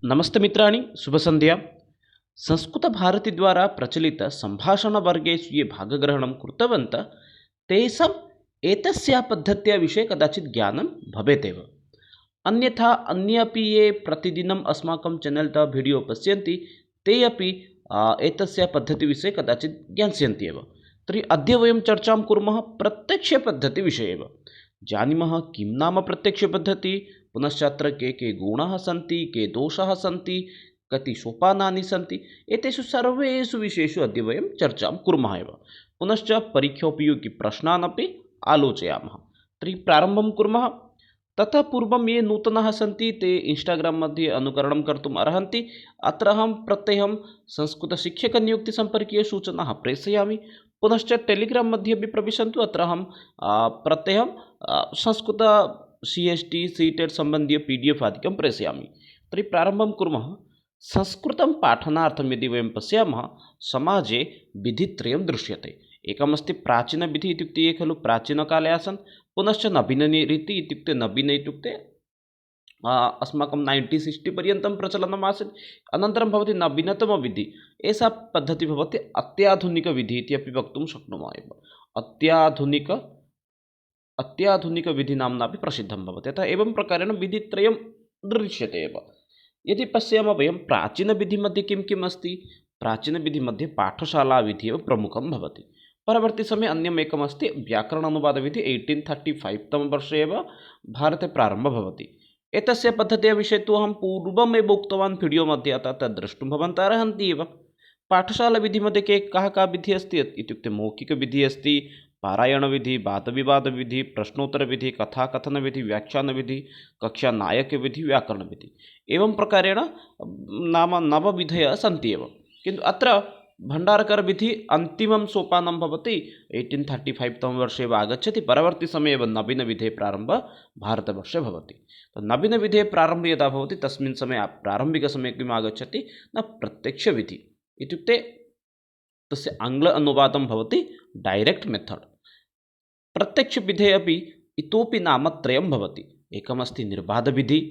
नमस्ते मित्राणि शुभसन्ध्या। संस्कृतभारतीद्वारा प्रचलितसम्भाषणवर्गेषु ये भागग्रहणं कृतवन्तः तेषाम् एतस्याः पद्धत्याः विषये कदाचित् ज्ञानं भवेदेव। अन्यथा अन्ये अपि ये प्रतिदिनम् अस्माकं चैनल्तः वीडियो पश्यन्ति ते अपि एतस्याः पद्धतिविषये कदाचित् ज्ञास्यन्ति एव। तर्हि अद्य वयं चर्चां कुर्मः प्रत्यक्षपद्धतिविषये एव। जानीमः किं नाम प्रत्यक्षपद्धतिः, पुनश्च अत्र के गुणाः सन्ति, के दोषाः सन्ति, कति सोपानानि सन्ति, एतेषु सर्वेषु विषयेषु अद्य वयं चर्चां कुर्मः एव। पुनश्च परीक्षोपयोगिप्रश्नान् अपि आलोचयामः। तर्हि प्रारम्भं कुर्मः। ततः पूर्वं ये नूतनाः सन्ति ते इन्स्टाग्राम् मध्ये अनुकरणं कर्तुम् अर्हन्ति। अत्र अहं प्रत्यहं संस्कृतशिक्षकनियुक्तिसम्पर्कीयसूचनाः प्रेषयामि। पुनश्च टेलिग्राम् मध्ये अपि प्रविशन्तु। अत्र अहं प्रत्यहं संस्कृत CST CTET सम्बन्धीय PDF आदिकं प्रेषयामि। तर्हि प्रारम्भं कुर्मः। संस्कृतं पाठनार्थं यदि वयं पश्यामः, समाजे विधित्रयं दृश्यते। एकमस्ति प्राचीनविधिः, इत्युक्ते ये खलु प्राचीनकाले आसन्। पुनश्च नवीनरीतिः, इत्युक्ते नवीन इत्युक्ते अस्माकं 1960 पर्यन्तं प्रचलनम् आसीत्। अनन्तरं भवति नवीनतमविधिः। एषा पद्धतिः भवति अत्याधुनिकविधिः इति अपि वक्तुं शक्नुमः एव। अत्याधुनिकविधिनाम्नापि प्रसिद्धं भवति। अतः एवं प्रकारेण विधित्रयं दृश्यते एव। यदि पश्यामः वयं प्राचीनविधिमध्ये किं किम् अस्ति, प्राचीनविधिमध्ये पाठशालाविधिः एव प्रमुखं भवति। परवर्तिसमये अन्यम् एकमस्ति व्याकरण अनुवादविधिः। 1835 तमवर्षे एव भारते प्रारम्भः भवति। एतस्य पद्धतेः विषये तु अहं पूर्वमेव उक्तवान् वीडियो मध्ये, अतः तद् द्रष्टुं भवन्तः अर्हन्ति एव। पाठशालाविधिमध्ये कः विधिः अस्ति इत्युक्ते मौखिकविधिः अस्ति, पारायणविधिः, वादविवादविधिः, प्रश्नोत्तरविधिः, कथाकथनविधिः, व्याख्यानविधिः, कक्षानायकविधिः, व्याकरणविधिः। एवं प्रकारेण नाम 9 विधयः सन्ति एव। किन्तु अत्र भण्डारकरविधिः अन्तिमं सोपानं भवति। 1835 तमवर्षे एव आगच्छति। परवर्तिसमये एव नवीनविधेः प्रारम्भः भारतवर्षे भवति। नवीनविधेः प्रारम्भः यदा भवति तस्मिन् समये प्रारम्भिकसमये किम् आगच्छति न प्रत्यक्षविधिः, इत्युक्ते तस्य आङ्ग्ल अनुवादं भवति डैरेक्ट् मेथड्। प्रत्यक्षविधेः अपि इतोपि नामत्रयं भवति। एकमस्ति निर्बाधविधिः,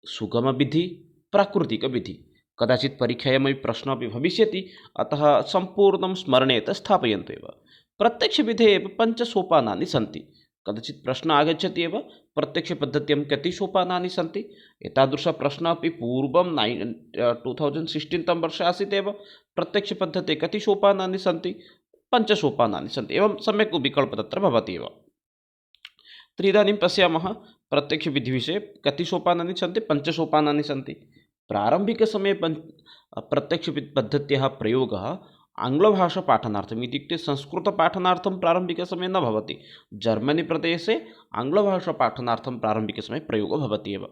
सुगमविधिः, प्राकृतिकविधिः। कदाचित् परीक्षायामपि प्रश्नः अपि भविष्यति, अतः सम्पूर्णं स्मरणे स्थापयन्तु एव। प्रत्यक्षविधेः एव 5 सोपानानि सन्ति। कदाचित् प्रश्नः आगच्छति एव, प्रत्यक्षपद्धत्यां कति सोपानानि सन्ति। एतादृशः प्रश्नः अपि पूर्वं 2016 तमवर्षे आसीत् एव। प्रत्यक्षपद्धतेः कति सोपानानि सन्ति, 5 सोपानानि सन्ति। एवं सम्यक् विकल्पः तत्र भवति एव। तर्हि इदानीं पश्यामः प्रत्यक्षविधिविषये कति सोपानानि सन्ति। 5 सोपानानि सन्ति। प्रारम्भिकसमये प्रत्यक्षपद्धत्याः प्रयोगः आङ्ग्लभाषापाठनार्थम्, इत्युक्ते संस्कृतपाठनार्थं प्रारम्भिकसमये न भवति। जर्मनी प्रदेशे आङ्ग्लभाषापाठनार्थं प्रारम्भिकसमये प्रयोगः भवति एव।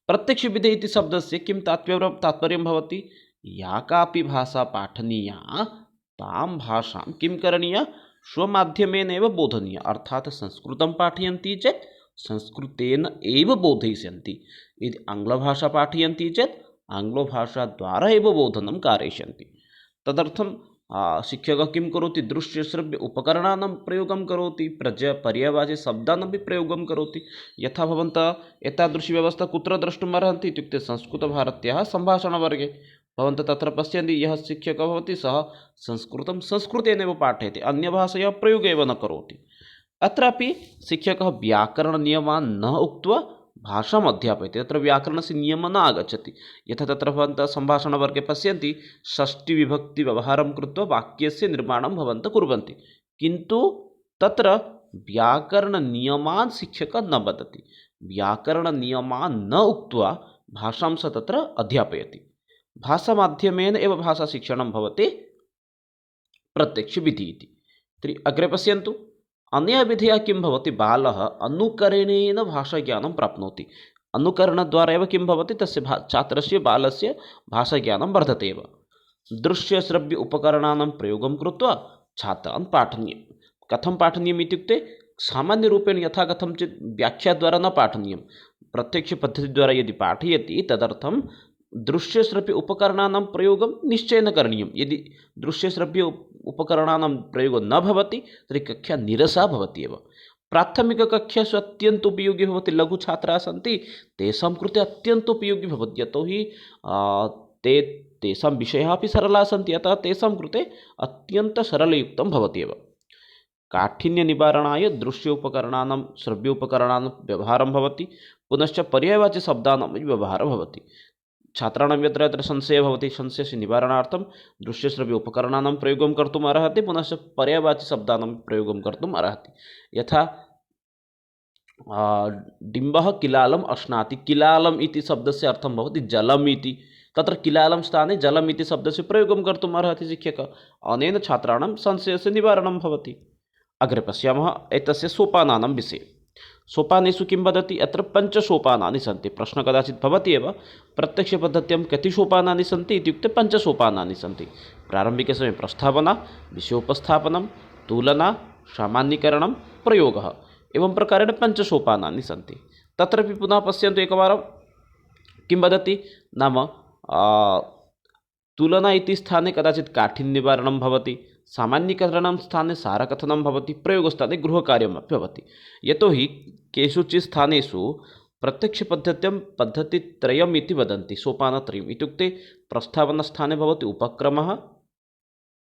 प्रत्यक्षविधिः इति शब्दस्य किं तात्पर्यं भवति, या कापि भाषा पाठनीया तां भाषां किं करणीया, स्वमाध्यमेन एव बोधनीया। अर्थात् संस्कृतं पाठयन्ति चेत् संस्कृतेन एव बोधयिष्यन्ति। यदि आङ्ग्लभाषा पाठयन्ति चेत् आङ्ग्लभाषाद्वारा एव बोधनं कारयिष्यन्ति। तदर्थं शिक्षकः किं करोति, दृश्यश्रव्य उपकरणानां प्रयोगं करोति, पर्यायवाचि शब्दानामपि प्रयोगं करोति। यथा भवन्तः एतादृशी व्यवस्था कुत्र द्रष्टुम् अर्हन्ति इत्युक्ते संस्कृतभारत्याः सम्भाषणवर्गे। भवन्तः तत्र पश्यन्ति, यः शिक्षकः भवति सः संस्कृतं संस्कृतेनैव पाठयति, अन्यभाषया प्रयोगः एव न करोति। अत्रापि शिक्षकः व्याकरणनियमान् न उक्त्वा भाषाम् अध्यापयति। तत्र व्याकरणस्य नियमः न आगच्छति। यथा तत्र भवन्तः सम्भाषणवर्गे पश्यन्ति, षष्टिविभक्तिव्यवहारं कृत्वा वाक्यस्य निर्माणं भवन्तः कुर्वन्ति, किन्तु तत्र व्याकरणनियमान् शिक्षकः न वदति। व्याकरणनियमान् न उक्त्वा भाषां सः तत्र अध्यापयति। भाषामाध्यमेन एव भाषाशिक्षणं भवति प्रत्यक्षविधिः इति। तर्हि अग्रे पश्यन्तु। अनया विधया किं भवति, बालः अनुकरणेन भाषाज्ञानं प्राप्नोति। अनुकरणद्वारा एव किं भवति, तस्य छात्रस्य बालस्य भाषाज्ञानं वर्धते एव। दृश्यश्रव्य उपकरणानां प्रयोगं कृत्वा छात्रान् पाठनीयं। कथं पाठनीयम् इत्युक्ते सामान्यरूपेण यथा कथञ्चित् व्याख्याद्वारा न पाठनीयं। प्रत्यक्षपद्धतिद्वारा यदि पाठयति तदर्थं दृश्यश्रव्य उपकरणानां प्रयोगं निश्चयेन करणीयं। यदि दृश्यश्रव्य उपकरणानां प्रयोगः न भवति तर्हि कक्षा निरसा भवति एव। प्राथमिककक्षासु अत्यन्तोपयोगी भवति। लघुछात्राः सन्ति तेषां कृते अत्यन्तोपयोगी भवति, यतोहि ते तेषां विषयाः अपि सरलाः सन्ति, अतः तेषां कृते अत्यन्तसरलयुक्तं भवति एव। काठिन्यनिवारणाय दृश्योपकरणानां श्रव्योपकरणानां व्यवहारं भवति, पुनश्च पर्यायवाचिशब्दानां व्यवहारः भवति। छात्राणां यत्र यत्र संशयः भवति संशयस्य निवारणार्थं दृश्यश्रव्योपकरणानां प्रयोगं कर्तुम् अर्हति, पुनश्च पर्यायवाचिशब्दानां प्रयोगं कर्तुम् अर्हति। यथा डिम्बः किलालम् अश्नाति, किलालम् इति शब्दस्य अर्थं भवति जलम् इति, तत्र किलालं स्थाने जलम् इति शब्दस्य प्रयोगं कर्तुम् अर्हति शिक्षकः। अनेन छात्राणां संशयस्य निवारणं भवति। अग्रे पश्यामः एतस्य सोपानानां विषये। सोपानेषु किं वदति? अत्र पञ्चसोपानानि सन्ति। प्रश्नः कदाचित् भवति एव, प्रत्यक्षपद्धत्यां कति सोपानानि सन्ति इत्युक्ते पञ्चसोपानानि सन्ति। प्रारम्भिकसमये प्रस्तावना, विषयोपस्थापनं, तुलना, सामान्यीकरणं, प्रयोगः, एवं प्रकारेण पञ्चसोपानानि सन्ति। तत्रापि पुनः पश्यन्तु एकवारं किं वदति नाम तुलना इति स्थाने कदाचित् काठिन्यनिवारणं भवति, सामान्यीकरणं स्थाने सारकथनं भवति, प्रयोगस्थाने गृहकार्यमपि भवति। यतोहि केषुचित् स्थानेषु प्रत्यक्षपद्धत्यां पद्धतित्रयम् इति वदन्ति, सोपानत्रयम् इत्युक्ते प्रस्तावनस्थाने भवति उपक्रमः,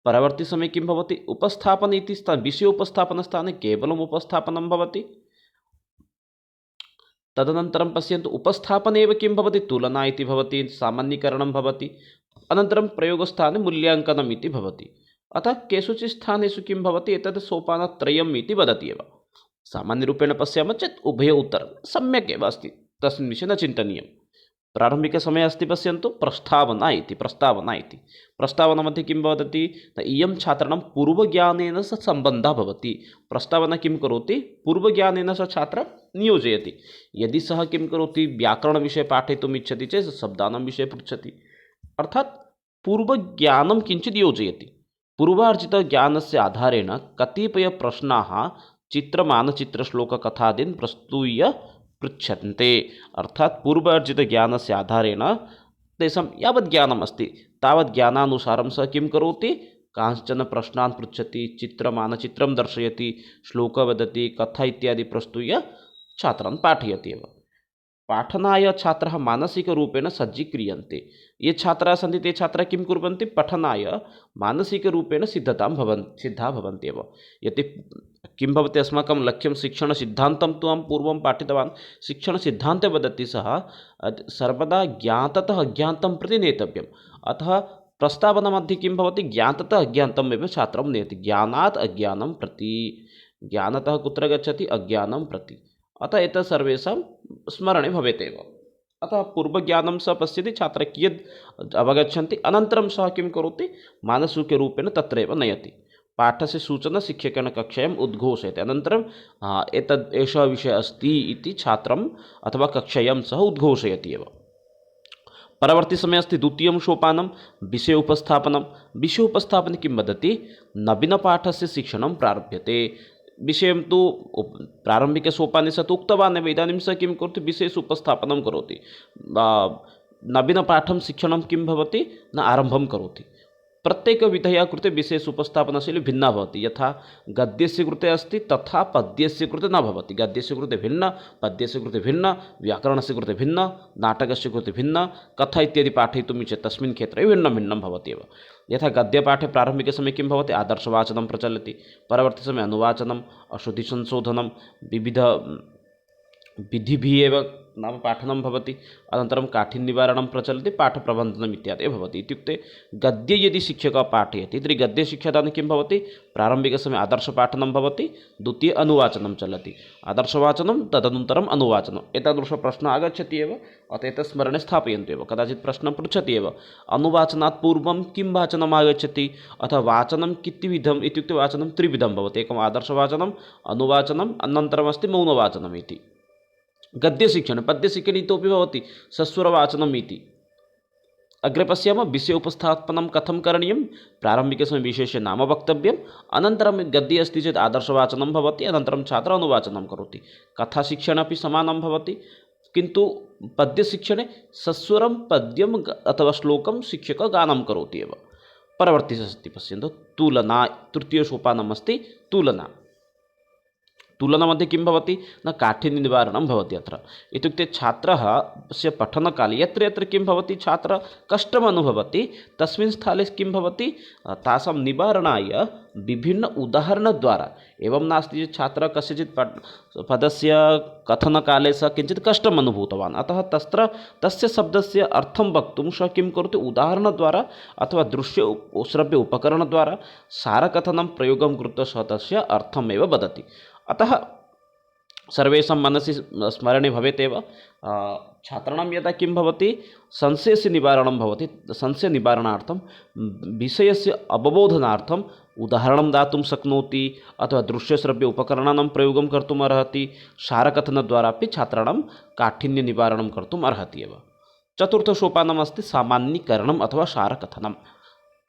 परवर्ती समये किं भवति उपस्थापन इति स्थाने विषयोपस्थापनस्थाने केवलम् उपस्थापनं भवति। तदनन्तरं पश्यन्तु उपस्थापने एव किं भवति तुलना इति भवति, सामान्यीकरणं भवति, अनन्तरं प्रयोगस्थाने मूल्याङ्कनम् इति भवति। अतः केषुचित् स्थानेषु किं भवति एतत् सोपानत्रयम् इति वदति एव। सामान्यरूपेण पश्यामः चेत् उभय उत्तरं सम्यक् एव अस्ति, तस्मिन् विषये न चिन्तनीयं। प्रारम्भिकसमये अस्ति पश्यन्तु प्रस्तावना इति, प्रस्तावनामध्ये किं वदति इयं छात्राणां पूर्वज्ञानेन सह सम्बन्धः भवति। प्रस्तावना किं करोति पूर्वज्ञानेन सह छात्रं नियोजयति। यदि सः किं करोति व्याकरणविषये पाठयितुम् इच्छति चेत् शब्दानां विषये पृच्छति, अर्थात् पूर्वज्ञानं किञ्चित् योजयति। पूर्वार्जितज्ञानस्य आधारेण कतिपयप्रश्नाः चित्रमानचित्रश्लोककथादीन् प्रस्तूय पृच्छन्ते। अर्थात् पूर्वार्जितज्ञानस्य आधारेण तेषां यावत् ज्ञानम् अस्ति तावत् ज्ञानानुसारं सः किं करोति कांश्चन प्रश्नान् पृच्छति, चित्रमानचित्रं दर्शयति, श्लोकः वदति, कथा इत्यादि प्रस्तूय छात्रान् पाठयति एव। पाठनाय छात्राः मानसिकरूपेण सज्जीक्रियन्ते। ये छात्राः सन्ति ते छात्राः किं कुर्वन्ति पठनाय मानसिकरूपेण सिद्धाः भवन्ति एव। यदि किं भवति अस्माकं लक्ष्यं शिक्षणसिद्धान्तं तु अहं पूर्वं पाठितवान्। शिक्षणसिद्धान्ते वदति सः सर्वदा ज्ञाततः अज्ञातं प्रति नेतव्यम्। अतः प्रस्तावनामध्ये किं भवति ज्ञाततः अज्ञातम् एव छात्रं नयति, ज्ञानात् अज्ञानं प्रति, ज्ञानतः कुत्र गच्छति अज्ञानं प्रति। अतः एतत् सर्वेषां स्मरणे भवेत् एव। अतः पूर्वज्ञानं सः पश्यति छात्रः कियत् अवगच्छन्ति, अनन्तरं सः किं करोति मानसिकरूपेण तत्रैव नयति। पाठस्य सूचना शिक्षकेन कक्षायाम् उद्घोषयति, अनन्तरं एषः विषयः अस्ति इति छात्रम् अथवा कक्षायां सः उद्घोषयति एव। परवर्ती समये अस्ति द्वितीयं सोपानं विषय उपस्थापनं। विषयोपस्थापने किं वदति नवीनपाठस्य शिक्षणं प्रारभ्यते। विषयं तु प्रारम्भिकसोपाने सः तु उक्तवान् एव, इदानीं सः किं करोति विषयस्य उपस्थापनं करोति। नवीनपाठं शिक्षणं किं भवति न आरम्भं करोति। प्रत्येकविधया कृते विषयस्य उपस्थापनशैली भिन्ना भवति। यथा गद्यस्य कृते अस्ति तथा पद्यस्य कृते न भवति। गद्यस्य कृते भिन्न, पद्यस्य कृते भिन्न, व्याकरणस्य कृते भिन्न, नाटकस्य कृते भिन्न, कथा इत्यादि पाठयितुम् इच्छति तस्मिन् क्षेत्रे भिन्नं भिन्नं भवति एव। यथा गद्यपाठे प्रारम्भिकसमये किं भवति आदर्शवाचनं प्रचलति, परवर्तिसमये अनुवाचनं, अशुद्धिसंशोधनं, विविध विधिभिः एव नाम पाठनं भवति, अनन्तरं काठिन्यनिवारणं प्रचलति, पाठप्रबन्धनम् इत्यादि भवति। इत्युक्ते गद्ये यदि शिक्षकः पाठयति तर्हि गद्यशिक्षादाने किं भवति प्रारम्भिकसमये आदर्शपाठनं भवति, द्वितीये अनुवाचनं चलति, आदर्शवाचनं तदनन्तरम् अनुवाचनम्। एतादृशप्रश्नः आगच्छति एव, अतः एतत् स्मरणे स्थापयन्तु एव। कदाचित् प्रश्नं पृच्छति एव अनुवाचनात् पूर्वं किं वाचनम् आगच्छति अथवा वाचनं कित्विधम् इत्युक्ते वाचनं त्रिविधं भवति, एकम् आदर्शवाचनम्, अनुवाचनम्, अनन्तरमस्ति मौनवाचनम् इति। गद्यशिक्षणे पद्यशिक्षणे इतोपि भवति सस्वरवाचनम् इति। अग्रे पश्यामः विषय उपस्थापनं कथं करणीयं। प्रारम्भिकसमये विषयस्य नाम वक्तव्यम्, अनन्तरं गद्ये अस्ति चेत् आदर्शवाचनं भवति, अनन्तरं छात्रः अनुवाचनं करोति। कथाशिक्षणे अपि समानं भवति, किन्तु पद्यशिक्षणे सस्वरं पद्यम् अथवा श्लोकं शिक्षकः गानं करोति एव। परवर्ती अस्ति पश्यन्तु तुलना, तृतीयसोपानम् अस्ति तुलना। तुलनामध्ये किं भवति न काठिन्यनिवारणं भवति अत्र इत्युक्ते छात्रः स्य पठनकाले यत्र यत्र किं भवति छात्रः कष्टम् अनुभवति तस्मिन् स्थले किं भवति तासां निवारणाय विभिन्न उदाहरणद्वारा एवं नास्ति चेत् छात्रः कस्यचित् पदस्य कथनकाले सः किञ्चित् कष्टम् अनुभूतवान् अतः तस्य शब्दस्य अर्थं वक्तुं सः किं करोति उदाहरणद्वारा अथवा दृश्य श्रव्य उपकरणद्वारा सारकथनं प्रयोगं कृत्वा सः तस्य अर्थमेव वदति अतः सर्वेषां मनसि स्मरणे भवेत् एव छात्राणां यदा किं भवति संशयस्य निवारणं भवति संशयनिवारणार्थं विषयस्य अवबोधनार्थम् उदाहरणं दातुं शक्नोति अथवा दृश्यश्रव्य उपकरणानां प्रयोगं कर्तुम् अर्हति सारकथनद्वारा अपि छात्राणां काठिन्यनिवारणं कर्तुम् अर्हति एव चतुर्थसोपानमस्ति सामान्यीकरणम् अथवा सारकथनं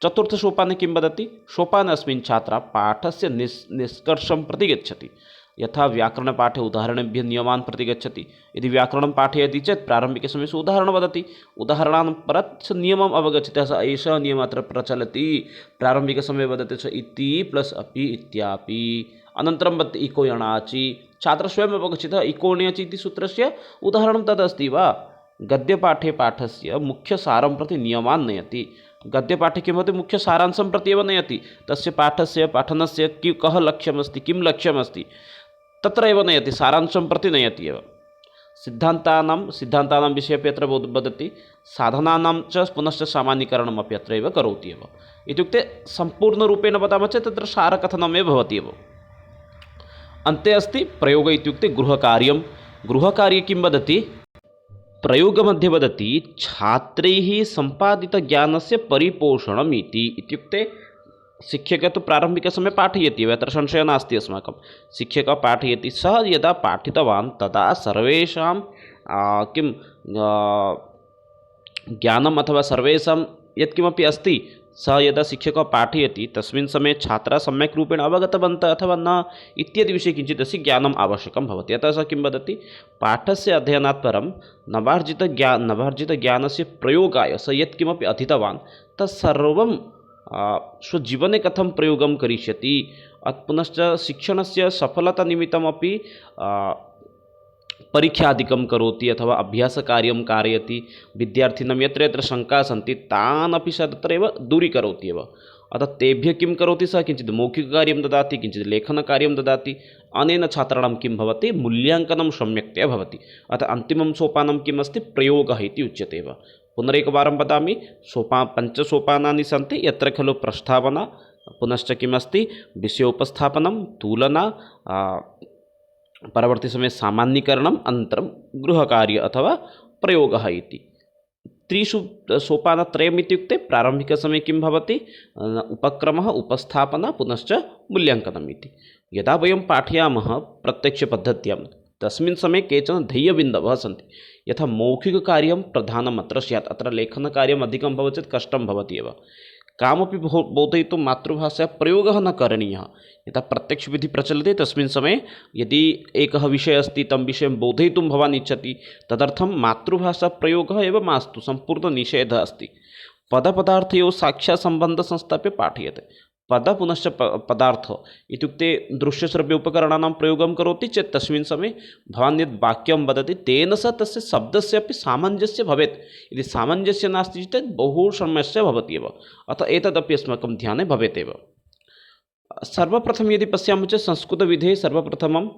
चतुर्थसोपाने किं वदति सोपाने अस्मिन् छात्रः पाठस्य निष्कर्षं प्रति गच्छति यथा व्याकरणपाठे उदाहरणेभ्यः नियमान् प्रति गच्छति यदि व्याकरणं पाठयति चेत् प्रारम्भिकसमये सः उदाहरणं वदति उदाहरणान् परं नियमम् अवगच्छति एषः नियमः अत्र प्रचलति प्रारम्भिकसमये वदति च इति प्लस् अपि इत्यापि अनन्तरं वदति इको यणाचि छात्रः स्वयम् अवगच्छति इको ण्यचि इति सूत्रस्य उदाहरणं तदस्ति वा गद्यपाठे पाठस्य मुख्यसारं प्रति नियमान् नयति गद्यपाठे किं भवति मुख्यसारांशं प्रति एव नयति तस्य पाठस्य पाठनस्य कः लक्ष्यमस्ति किं लक्ष्यमस्ति तत्र एव नयति सारांशं प्रति नयति एव सिद्धान्तानां विषये अपि अत्र वदति साधनानां च पुनश्च सामान्यीकरणमपि अत्र एव करोति एव इत्युक्ते सम्पूर्णरूपेण वदामः चेत् तत्र सारकथनमेव भवति एव अन्ते अस्ति प्रयोग इत्युक्ते गृहकार्ये किं वदति प्रयोगमध्ये वदति छात्रैः सम्पादितज्ञानस्य परिपोषणम् इत्युक्ते शिक्षकः तु प्रारम्भिकसमये पाठयति एव अत्र संशयः नास्ति अस्माकं शिक्षकः पाठयति सः यदा पाठितवान् तदा सर्वेषां किं ज्ञानम् अथवा सर्वेषां यत्किमपि अस्ति सः यदा शिक्षकः पाठयति तस्मिन् समये छात्राः सम्यक् रूपेण अवगतवन्तः अथवा न इत्यादि विषये किञ्चित् तस्य ज्ञानम् आवश्यकं भवति अतः सः किं वदति पाठस्य अध्ययनात् परं नवार्जितज्ञानस्य प्रयोगाय सः यत्किमपि अधीतवान् तत्सर्वं स्वजीवने कथं प्रयोगं करिष्यति पुनश्च शिक्षणस्य सफलतानिमित्तमपि परीक्षादिकं करोति अथवा अभ्यासकार्यं कारयति विद्यार्थिनां यत्र यत्र शङ्काः सन्ति तान् अपि सः तत्र एव दूरीकरोति एव अतः तेभ्यः किं करोति सः किञ्चित् मौखिककार्यं ददाति किञ्चित् लेखनकार्यं ददाति अनेन छात्राणां किं भवति मूल्याङ्कनं सम्यक्तया भवति अतः अन्तिमं सोपानं किम् अस्ति प्रयोगः इति उच्यते एव पुनरेकवारं वदामि पञ्चसोपानानि सन्ति यत्र खलु प्रस्तावना पुनश्च किमस्ति विषयोपस्थापनं तुलना परवर्तिसमये सामान्यीकरणम् अनन्तरं गृहकार्य अथवा प्रयोगः इति त्रिषु सोपानत्रयम् इत्युक्ते प्रारम्भिकसमये किं भवति उपक्रमः उपस्थापना पुनश्च मूल्याङ्कनम् इति यदा वयं पाठयामः प्रत्यक्षपद्धत्यां तस्मिन् समये केचन ध्येयबिन्दवः सन्ति यथा मौखिककार्यं प्रधानम् अत्र स्यात् अत्र लेखनकार्यम् अधिकं भवति चेत् कष्टं भवति एव कामपि बोधयितुं मातृभाषया प्रयोगः न करणीयः यथा प्रत्यक्षविधिः प्रचलति तस्मिन् समये यदि एकः विषयः अस्ति तं विषयं बोधयितुं भवान् इच्छति तदर्थं मातृभाषाप्रयोगः एव मास्तु सम्पूर्णनिषेधः अस्ति पदपदार्थयोः साक्षात् सम्बन्धं संस्थाप्य पाठ्यते पद पुनश्च पदार्थ इत्युक्ते दृश्यश्रव्य उपकरणानां प्रयोगं करोति चेत् तस्मिन् समये भवान् यद् वाक्यं वदति तेन सह तस्य शब्दस्य अपि सामञ्जस्यं भवेत् यदि सामञ्जस्यं नास्ति चेत् बहु समस्या भवति एव अतः एतदपि अस्माकं ध्याने भवेत् एव सर्वप्रथमं यदि पश्यामः चेत् संस्कृतविधेः सर्वप्रथमं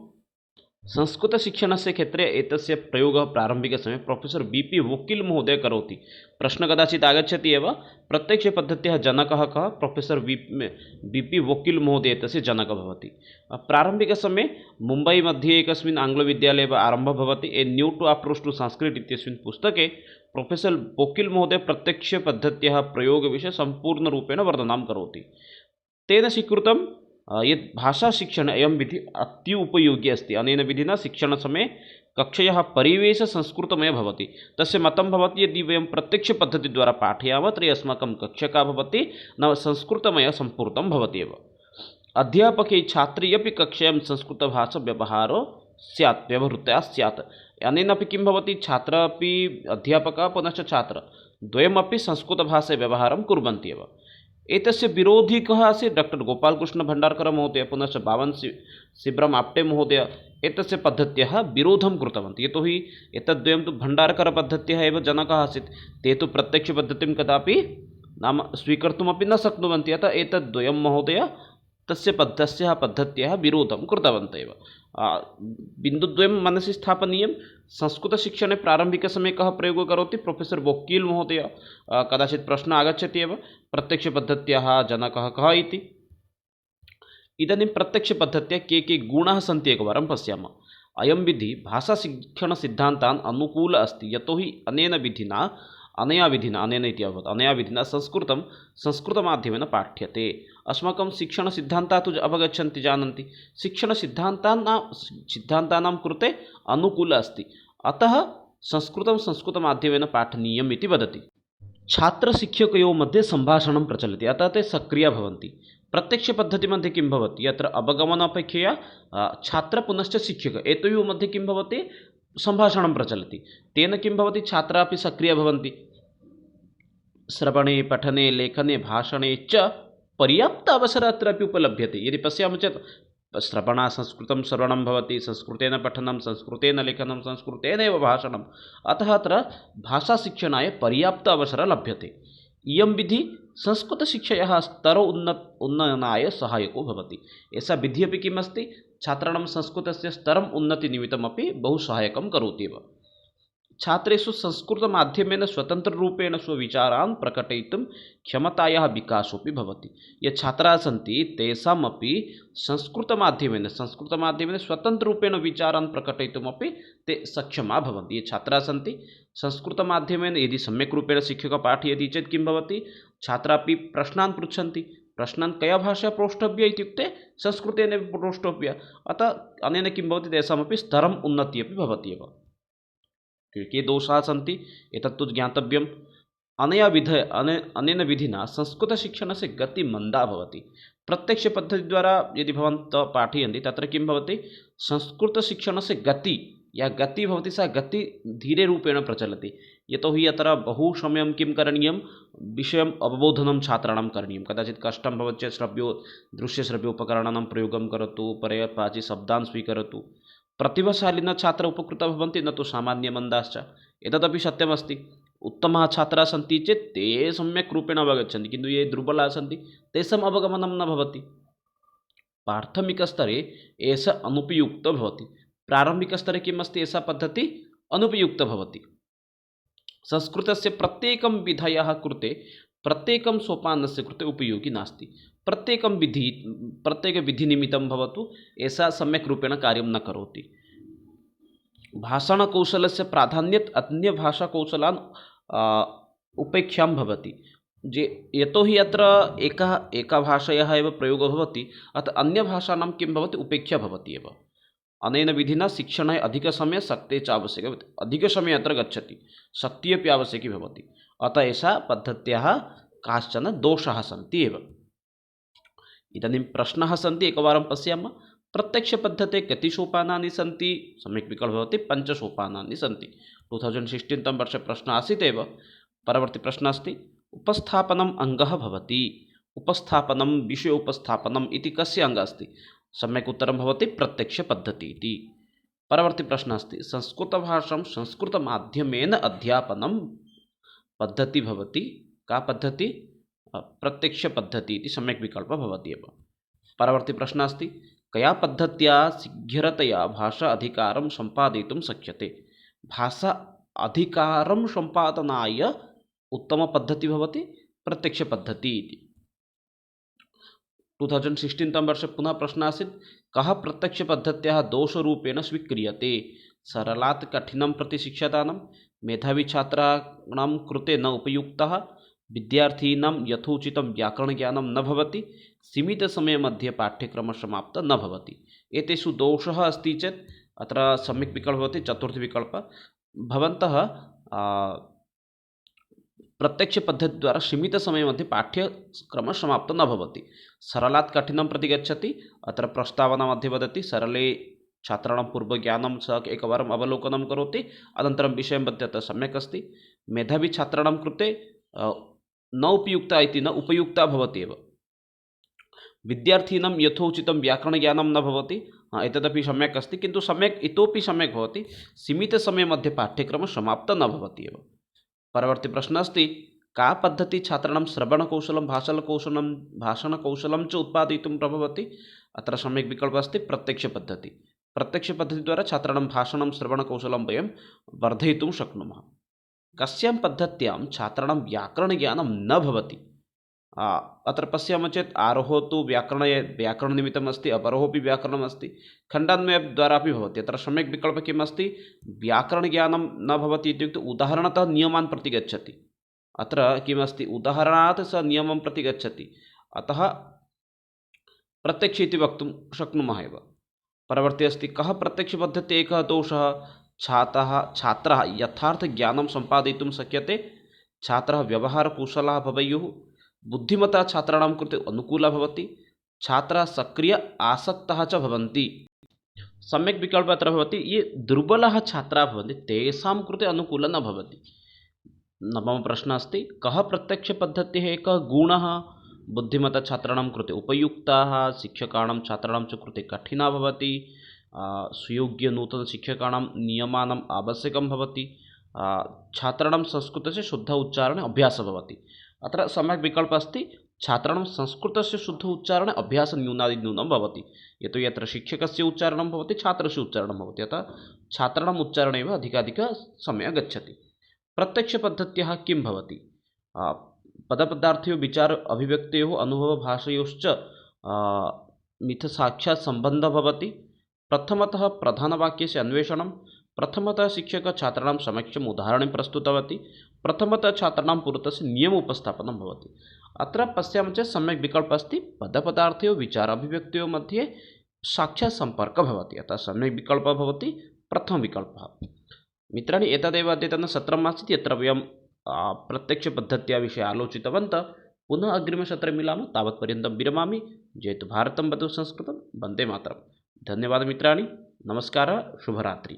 संस्कृतशिक्षणस्य क्षेत्रे एतस्य प्रयोगः प्रारम्भिकसमये प्रोफेसर् बी.पी. वोकिल् महोदयः करोति प्रश्नः कदाचित् आगच्छति एव प्रत्यक्षपद्धत्याः जनकः कः प्रोफेसर् बी.पी. वोकिल् महोदयः एतस्य जनकः भवति प्रारम्भिकसमये मुम्बै मध्ये एकस्मिन् आङ्ग्लविद्यालये एव आरम्भः भवति a new to approach to Sanskrit इत्यस्मिन् पुस्तके प्रोफेसर् वोकिल् महोदयः प्रत्यक्षपद्धत्याः प्रयोगविषये सम्पूर्णरूपेण वर्णनं करोति तेन स्वीकृतं यत् भाषाशिक्षणे अयं विधिः अति उपयोगी अस्ति अनेन विधिना शिक्षणसमये कक्षायाः परिवेशः संस्कृतमयः भवति तस्य मतं भवति यदि वयं प्रत्यक्षपद्धतिद्वारा पाठयामः तर्हि अस्माकं कक्षा भवति न संस्कृतमयः सम्पूर्णं भवति एव अध्यापके छात्रे अपि कक्षायां संस्कृतभाषा व्यवहारो स्यात् व्यवहृतः स्यात् अनेनापि किं भवति छात्रः अपि अध्यापकः पुनश्च छात्रः द्वयमपि संस्कृतभाषा व्यवहारं कुर्वन्ति एव एतस्य विरोधी कः आसीत् डॉक्टर गोपालकृष्ण भण्डारकर महोदय पुनश्च शिवराम आप्टे महोदय एतस्य पद्धत्याः विरोधं कृतवन्तः। यतोहि एतद्वयं तु भण्डारकरपद्धत्याः एव जनकः आसीत्, ते तु प्रत्यक्षपद्धतिं कदापि नाम स्वीकर्तुमपि न शक्नुवन्ति। अतः एतद्वयं महोदय तस्याः पद्धत्याः विरोधं कृतवन्तः एव। बिन्दुद्वयं मनसि स्थापनीयं। संस्कृतशिक्षणे प्रारम्भिकसमये कः प्रयोगः करोति? प्रोफेसर् वकील् महोदय। कदाचित् प्रश्नः आगच्छति एव, प्रत्यक्षपद्धत्याः जनकः कः इति। इदानीं प्रत्यक्षपद्धत्याः के गुणाः सन्ति एकवारं पश्यामः। अयं विधिः भाषाशिक्षणसिद्धान्तान् अनुकूलः अस्ति, यतोहि अनया विधिना संस्कृतमाध्यमेन पाठ्यते। अस्माकं शिक्षणसिद्धान्ताः तु अवगच्छन्ति, जानन्ति। सिद्धान्तानां कृते अनुकूलः अस्ति, अतः संस्कृतमाध्यमेन पाठनीयम् इति वदति। छात्रशिक्षकयोः मध्ये सम्भाषणं प्रचलति, अतः ते सक्रियाः भवन्ति। प्रत्यक्षपद्धतिमध्ये किं भवति? यत्र अवगमनापेक्षया छात्र पुनश्च शिक्षक एतयोः मध्ये किं भवति? सम्भाषणं प्रचलति। तेन किं भवति? छात्राः अपि सक्रियाः भवन्ति। श्रवणे, पठने, लेखने, भाषणे च पर्याप्त अवसरः अत्रापि उपलभ्यते। यदि पश्यामः चेत् संस्कृतं श्रवणं भवति, संस्कृतेन पठनं, संस्कृतेन लेखनं, संस्कृतेनैव भाषणम्। अतः अत्र भाषाशिक्षणाय पर्याप्त अवसरः लभ्यते। इयं विधिः संस्कृतशिक्षायाः उन्नयनाय सहायको भवति। एषा विधिः अपि किम् अस्ति? छात्राणां संस्कृतस्य स्तरम् उन्नतिनिमित्तमपि बहु सहायकं करोति एव। छात्रेषु संस्कृतमाध्यमेन स्वतन्त्ररूपेण स्वविचारान् प्रकटयितुं क्षमतायाः विकासोऽपि भवति। ये छात्राः सन्ति तेषामपि संस्कृतमाध्यमेन स्वतन्त्ररूपेण विचारान् प्रकटयितुमपि ते सक्षमाः भवन्ति। ये छात्राः सन्ति संस्कृतमाध्यमेन यदि सम्यक् रूपेण शिक्षकः पाठयति चेत् किं भवति? छात्रापि प्रश्नान् पृच्छन्ति। प्रश्नान् कया भाषया प्रष्टव्या इत्युक्ते संस्कृतेन प्रष्टव्या। अतः अनेन किं भवति? तेषामपि स्तरम् उन्नतिः अपि भवति एव। के दोषाः सन्ति एतत्तु ज्ञातव्यम्। अनेन विधिना संस्कृतशिक्षणस्य गतिः मन्दा भवति। प्रत्यक्षपद्धतिद्वारा यदि भवन्तः पाठयन्ति तत्र किं भवति? संस्कृतशिक्षणस्य गतिः भवति, सा गतिः धीरेरूपेण प्रचलति। यतोहि अत्र बहु समयं किं करणीयं? विषयम् अवबोधनं छात्राणां करणीयं। कदाचित् कष्टं भवति चेत् दृश्यश्रव्योपकरणानां प्रयोगं करोतु, प्राचीशब्दान् स्वीकरोतु। प्रतिभाशालिनः छात्राः उपकृताः भवन्ति, न तु सामान्यमन्दाश्च। एतदपि सत्यमस्ति। उत्तमाः छात्राः सन्ति चेत् ते सम्यक् रूपेण अवगच्छन्ति, किन्तु ये दुर्बलाः सन्ति तेषाम् अवगमनं न भवति। प्राथमिकस्तरे एषा अनुपयुक्ता भवति। प्रारम्भिकस्तरे किम् अस्ति? एषा पद्धतिः अनुपयुक्ता भवति। संस्कृतस्य प्रत्येकं विधयाः कृते, प्रत्येकं सोपानस्य कृते उपयोगी नास्ति। प्रत्येकविधिनिमित्तं भवतु, एषा सम्यक् रूपेण कार्यं न करोति। भाषणकौशलस्य प्राधान्यत् अन्यभाषाकौशलान् उपेक्षां भवति। यतोहि अत्र एका भाषायाः एव प्रयोगः भवति, अतः अन्यभाषाणां किं भवति? उपेक्षा भवति एव। अनेन विधिना शिक्षणाय अधिकसमयः शक्तिः च आवश्यकः भवति। अधिकसमयः अत्र गच्छति, शक्तिः अपि आवश्यकी भवति। अतः एषा पद्धत्याः काश्चन दोषाः सन्ति एव। इदानीं प्रश्नाः सन्ति, एकवारं पश्यामः। प्रत्यक्षपद्धते कति सोपानानि सन्ति? सम्यक् विकल्पः भवति 5 सोपानानि सन्ति। 2016 तम वर्षे प्रश्नः आसीत् एव। परवर्ती प्रश्नः अस्ति, उपस्थापनम् अङ्गः भवति। उपस्थापनं, विषय उपस्थापनम् इति कस्य अङ्गः अस्ति? सम्यक् उत्तरं भवति प्रत्यक्षपद्धतिः इति। परवर्ती प्रश्नः अस्ति, संस्कृतभाषां संस्कृतमाध्यमेन अध्यापनं पद्धतिः भवति। का पद्धतिः? प्रत्यक्षपद्धतिः इति सम्यक् विकल्पः भवति एव। परवर्ती प्रश्नः अस्ति, कया पद्धत्या शीघ्रतया भाषा अधिकारं सम्पादयितुं शक्यते? भाषा अधिकारं सम्पादनाय उत्तमपद्धतिः भवति प्रत्यक्षपद्धतिः इति। 2016 तम वर्षे पुनः प्रश्नः आसीत्, कः प्रत्यक्षपद्धत्याः दोषरूपेण स्वीक्रियते? सरलात् कठिनं प्रति शिक्षादानं, मेधावी छात्राणां कृते न उपयुक्तः, विद्यार्थीनां यथोचितं व्याकरणज्ञानं न भवति, सीमितसमयमध्ये पाठ्यक्रमः समाप्तः न भवति। एतेषु दोषः अस्ति चेत् अत्र सम्यक् विकल्पः भवति चतुर्थविकल्पः। भवन्तः प्रत्यक्षपद्धतिद्वारा सीमितसमयमध्ये पाठ्यक्रमः समाप्तः न भवति। सरलात् कठिनं प्रति गच्छति। अत्र प्रस्तावनामध्ये वदति, सरले छात्राणां पूर्वज्ञानं सः एकवारम् अवलोकनं करोति, अनन्तरं विषयं वदति, अतः सम्यक् अस्ति। मेधावी छात्राणां कृते न उपयुक्ता इति न उपयुक्ता भवति एव। विद्यार्थिनां यथोचितं व्याकरणज्ञानं न भवति, एतदपि सम्यक् अस्ति, किन्तु सम्यक् इतोपि सम्यक् भवति सीमितसमयमध्ये पाठ्यक्रमः समाप्तः न भवति एव। परवर्ती प्रश्नः अस्ति, का पद्धतिः छात्राणां श्रवणकौशलं भाषणकौशलं च उत्पादयितुं प्रभवति? अत्र सम्यक् विकल्पः अस्ति प्रत्यक्षपद्धतिः। प्रत्यक्षपद्धतिद्वारा छात्राणां भाषणं श्रवणकौशलं वयं वर्धयितुं शक्नुमः। कस्यां पद्धत्यां छात्राणां व्याकरणज्ञानं न भवति? अत्र पश्यामः चेत् आरोहो तु व्याकरणनिमित्तम् अस्ति, अवरोहोपि व्याकरणमस्ति, खण्डान्वयद्वारा अपि भवति। अत्र सम्यक् विकल्पः किम् अस्ति? व्याकरणज्ञानं न भवति इत्युक्ते उदाहरणतः नियमान् प्रति गच्छति। अत्र किमस्ति? उदाहरणात् सः नियमं प्रति गच्छति, अतः प्रत्यक्ष इति वक्तुं शक्नुमः एव। परवर्ती अस्ति, कः प्रत्यक्षपद्धत्याः एकः दोषः? छात्रः यथार्थज्ञानं सम्पादयितुं शक्यते, छात्रः व्यवहारकुशलः भवेयुः, बुद्धिमता छात्राणां कृते अनुकूला भवति, छात्राः सक्रिय आसक्ताः च भवन्ति। सम्यक् विकल्पः अत्र भवति, ये दुर्बलाः छात्राः भवन्ति तेषां कृते अनुकूलं न भवति। नवमः प्रश्नः अस्ति, कः प्रत्यक्षपद्धतेः एकः गुणः? बुद्धिमता छात्राणां कृते उपयुक्ताः, शिक्षकाणां छात्राणां च कृते कठिना भवति, सुयोग्यनूतनशिक्षकाणां नियमानाम् आवश्यकं भवति, छात्राणां संस्कृतस्य शुद्ध उच्चारणे अभ्यासः भवति। अत्र सम्यक् विकल्पः अस्ति, छात्राणां संस्कृतस्य शुद्ध उच्चारणे अभ्यासः न्यूनातिन्यूनं भवति। यतो हि अत्र शिक्षकस्य उच्चारणं भवति, छात्रस्य उच्चारणं भवति, अतः छात्राणाम् उच्चारणे एव अधिकाधिकसमयः गच्छति। प्रत्यक्षपद्धत्याः किं भवति? पदपदार्थयोः विचार अभिव्यक्तयोः अनुभवभाषयोश्च मिथसाक्षात् सम्बन्धः भवति। प्रथमतः प्रधानवाक्यस्य अन्वेषणं, प्रथमतः शिक्षकः छात्राणां समक्षम् उदाहरणं प्रस्तुतवती, प्रथमतः छात्राणां पुरतः नियमोपस्थापनं भवति। अत्र पश्यामः चेत् सम्यक् विकल्पः अस्ति, पदपदार्थयोः विचार अभिव्यक्तयोः मध्ये साक्षात् सम्पर्कः भवति, अतः सम्यक् विकल्पः भवति प्रथमविकल्पः। मित्राणि, एतदेव अद्यतनसत्रम् आसीत्, यत्र वयं प्रत्यक्षपद्धत्याः विषये आलोचितवन्तः। पुनः अग्रिमसत्रे मिलामः, तावत्पर्यन्तं विरमामि। जयतु भारतं, वन्दे संस्कृतं, वन्दे मातरम्। धन्यवादः मित्राणि, नमस्कारः, शुभरात्रि।